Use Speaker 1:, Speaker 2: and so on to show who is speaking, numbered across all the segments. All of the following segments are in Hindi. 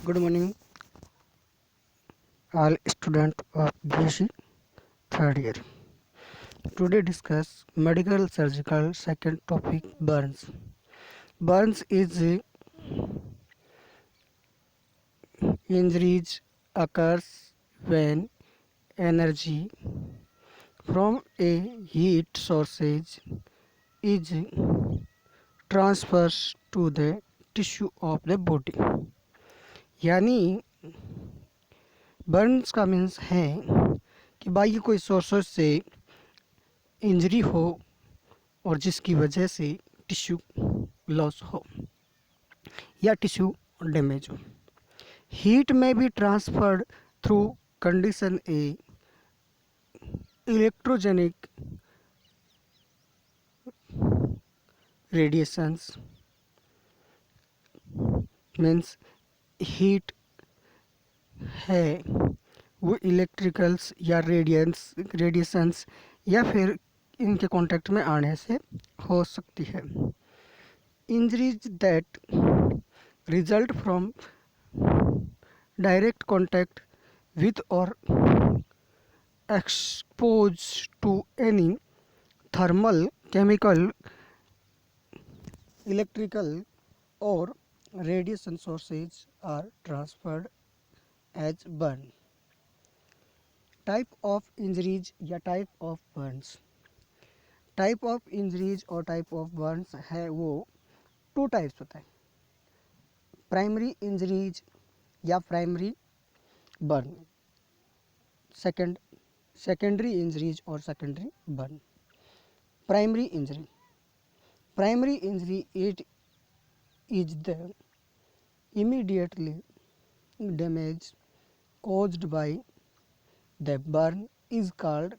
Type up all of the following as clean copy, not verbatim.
Speaker 1: Good morning, all students of BSc third year. Today discuss medical surgical second topic burns. Burns is injuries occurs when energy from a heat source is transferred to the tissue of the body. यानी बर्न्स का मीन्स है कि बाकी कोई सोर्सेज से इंजरी हो और जिसकी वजह से टिश्यू लॉस हो या टिश्यू डैमेज हो. हीट में be transferred through condition A electrogenic radiations means heat है वो इलेक्ट्रिकल्स या रेडिएशंस या फिर इनके कांटेक्ट में आने से हो सकती है. Injuries that result from direct contact with or exposed to any thermal, chemical, electrical or radiation sources are transferred as burn. Type of injuries या type of burns. Type of injuries और type of burns है वो टू टाइप्स होता है, प्राइमरी इंजरीज या प्राइमरी बर्न, सेकेंडरी इंजरीज और secondary burn. Primary injury it is the immediately damage caused by the burn is called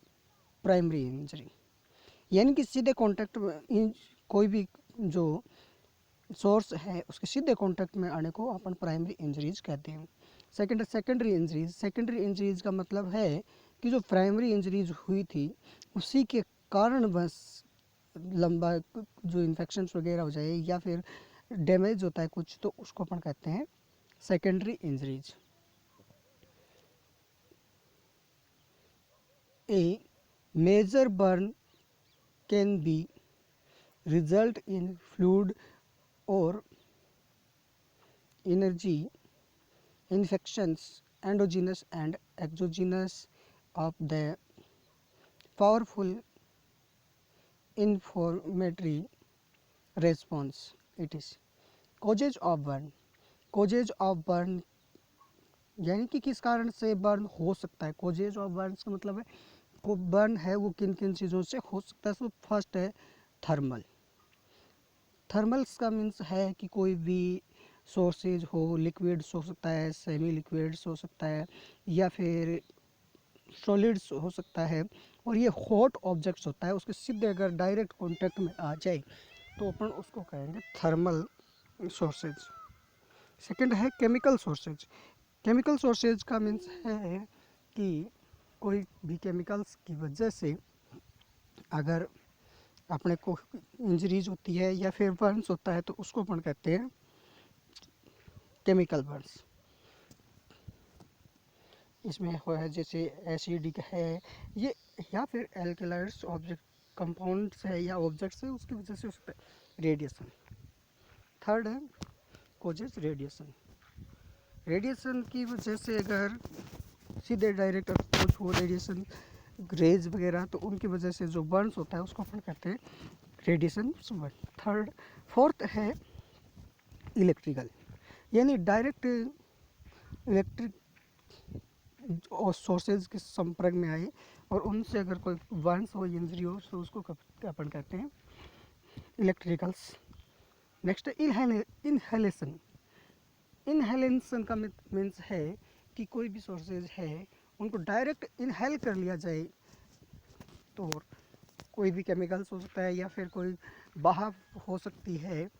Speaker 1: primary injury. यानी कि सीधे कांटेक्ट में कोई भी जो सोर्स है उसके सीधे कांटेक्ट में आने को अपन प्राइमरी इंजरीज कहते हैं. सेकेंडरी इंजरीज का मतलब है कि जो प्राइमरी इंजरीज हुई थी उसी के कारण बस लंबा जो इन्फेक्शंस वगैरह हो जाए या फिर डैमेज होता है कुछ, तो उसको अपन कहते हैं secondary injuries. A major burn can be result in fluid और energy infections endogenous and exogenous of the powerful inflammatory response. It is causes of burn यानी कि किस कारण से बर्न हो सकता है. कॉजेज ऑफ बर्न का मतलब है को बर्न है वो किन किन चीज़ों से हो सकता है. सो फर्स्ट है थर्मल्स का मीन्स है कि कोई भी सोर्सेज हो, लिक्विड्स हो सकता है, सेमी लिक्विड्स हो सकता है या फिर सॉलिड्स हो सकता है, और ये हॉट ऑब्जेक्ट्स होता है उसके सीधे अगर डायरेक्ट कांटेक्ट में आ जाए तो अपन उसको कहेंगे थर्मल सोर्सेज. सेकंड है केमिकल सोर्सेज का मीन्स है कि कोई भी केमिकल्स की वजह से अगर अपने को इंजरीज होती है या फिर बर्न्स होता है तो उसको अपन कहते हैं केमिकल बर्न्स. इसमें है जैसे एसिडिक है ये या फिर एल्कलाइड्स ऑब्जेक्ट कंपाउंड्स है या ऑब्जेक्ट्स है उसकी वजह से उसका रेडिएशन. थर्ड है कोजेस रेडिएशन की वजह से अगर सीधे डायरेक्ट अप्रोच हो रेडिएशन रेज वगैरह तो उनकी वजह से जो बर्न्स होता है उसको अपन कहते हैं रेडिएशन बर्न. फोर्थ है इलेक्ट्रिकल यानी डायरेक्ट इलेक्ट्रिक और सोर्सेज के संपर्क में आए और उनसे अगर कोई बर्न्स हो इंजरी हो तो उसको अपन कहते हैं इलेक्ट्रिकल्स. नेक्स्ट इनहेलेशन का मीन्स है कि कोई भी सोर्सेज है उनको डायरेक्ट इनहेल कर लिया जाए तो कोई भी केमिकल्स हो सकता है या फिर कोई बहाव हो सकती है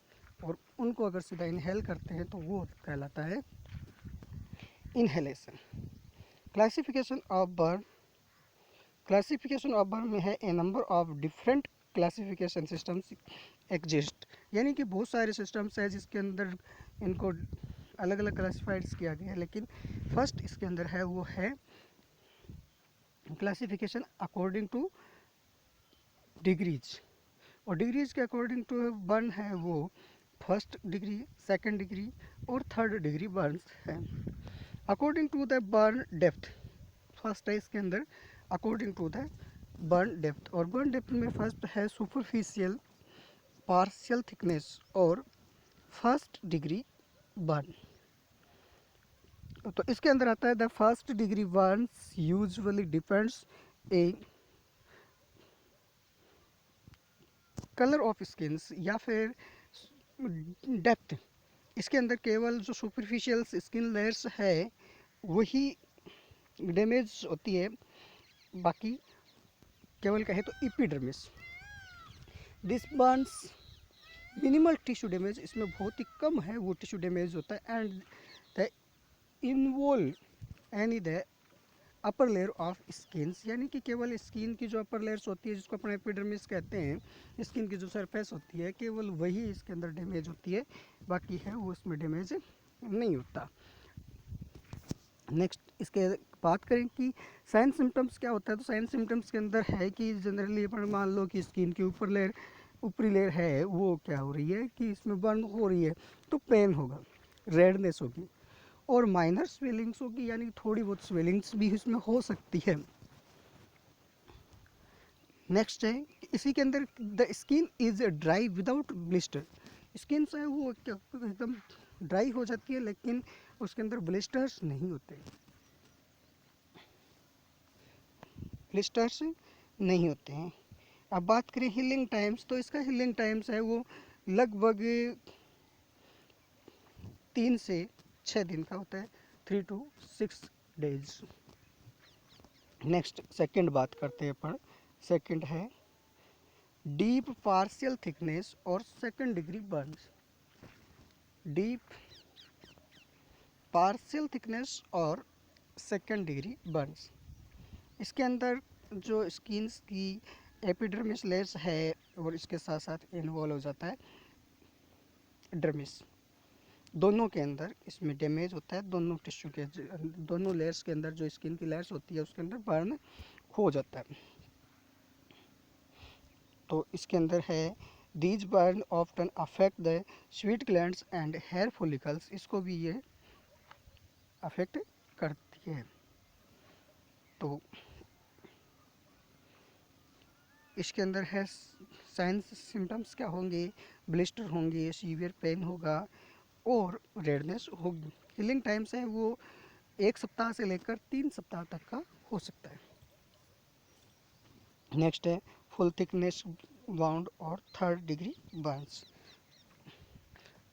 Speaker 1: और उनको अगर सीधा इनहेल करते हैं तो वो कहलाता है इनहेलेशन. क्लासिफिकेशन ऑफ बर्न में है a number of different classification systems exist यानी कि बहुत सारे सिस्टम्स हैं जिसके अंदर इनको अलग अलग क्लासीफाइड्स किया गया है, लेकिन फर्स्ट इसके अंदर है वो है क्लासिफिकेशन अकॉर्डिंग टू डिग्रीज। और डिग्रीज के अकॉर्डिंग टू बर्न है वो फर्स्ट डिग्री, सेकंड डिग्री और थर्ड डिग्री बर्न्स है। According to the burn depth, first है इसके अंदर according to the burn depth, और बर्न डेप्थ में फर्स्ट है सुपरफिशियल, पार्शियल थिकनेस और फर्स्ट डिग्री बर्न। तो इसके अंदर आता है the first degree burns usually depends a colour of skins या फिर डेप्थ। इसके अंदर केवल जो सुपरफिशियल स्किन लेयर्स है वही डैमेज होती है, बाकी केवल कहे तो epidermis. This Burns minimal tissue damage, इसमें बहुत ही कम है वो टिश्यू डैमेज होता है, and the involve any the upper layer of skins, यानी कि केवल स्किन की जो अपर लेयर्स होती है जिसको अपने एपिडर्मिस कहते हैं, स्किन की जो सरफेस होती है केवल वही इसके अंदर डैमेज होती है, बाकी है वो इसमें डैमेज नहीं होता। नेक्स्ट इसके बात करें कि साइन सिम्टम्स क्या होता है, तो साइन सिम्टम्स के अंदर है कि जनरली अपन मान लो कि स्किन की ऊपरी लेयर है वो क्या हो रही है कि इसमें बर्न हो रही है, तो पेन होगा, रेडनेस होगी और माइनर स्वेलिंग्स होगी, यानी थोड़ी बहुत स्वेलिंग्स भी इसमें हो सकती है। नेक्स्ट है इसी के अंदर the skin is dry without blister, skin है वो एकदम ड्राई हो जाती है लेकिन उसके अंदर ब्लिस्टर्स नहीं होते, ब्लिस्टर्स नहीं होते हैं। अब बात करें हीलिंग टाइम्स, तो इसका हीलिंग टाइम्स है वो लगभग 3 से 6 दिन का होता है, 3 to 6 days। नेक्स्ट सेकंड बात करते हैं अपन, सेकंड है डीप पार्शियल थिकनेस और second degree Burns. Deep partial thickness और सेकंड डिग्री बर्न्स, इसके अंदर जो स्किन्स की एपिडर्मिस लेयर्स है और इसके साथ साथ इन्वॉल्व हो जाता है डर्मिस, दोनों के अंदर इसमें डैमेज होता है, दोनों टिश्यू के दोनों लेयर्स के अंदर जो स्किन की लेयर्स होती है उसके अंदर बर्न हो जाता है। तो इसके अंदर है these burn often affect the sweet glands and hair follicles, इसको भी ये अफेक्ट करती है। तो इसके अंदर है साइंस सिम्टम्स क्या होंगे, ब्लिस्टर होंगे, सीवियर पेन होगा और रेडनेस होगी। हीलिंग टाइम्स है वो 1 सप्ताह से लेकर 3 सप्ताह तक का हो सकता है। नेक्स्ट है फुल थिकनेस वाउंड और थर्ड डिग्री बर्न्स।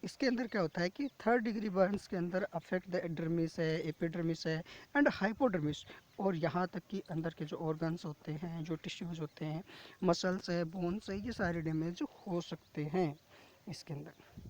Speaker 1: इसके अंदर क्या होता है कि थर्ड डिग्री बर्न्स के अंदर अफेक्ट द एपिडर्मिस है, एपिडर्मिस है एंड हाइपोडर्मिस, और यहाँ तक कि अंदर के जो ऑर्गन्स होते हैं, जो टिश्यूज होते हैं, मसल्स है, बोन्स है, ये सारे डैमेज हो सकते हैं इसके अंदर।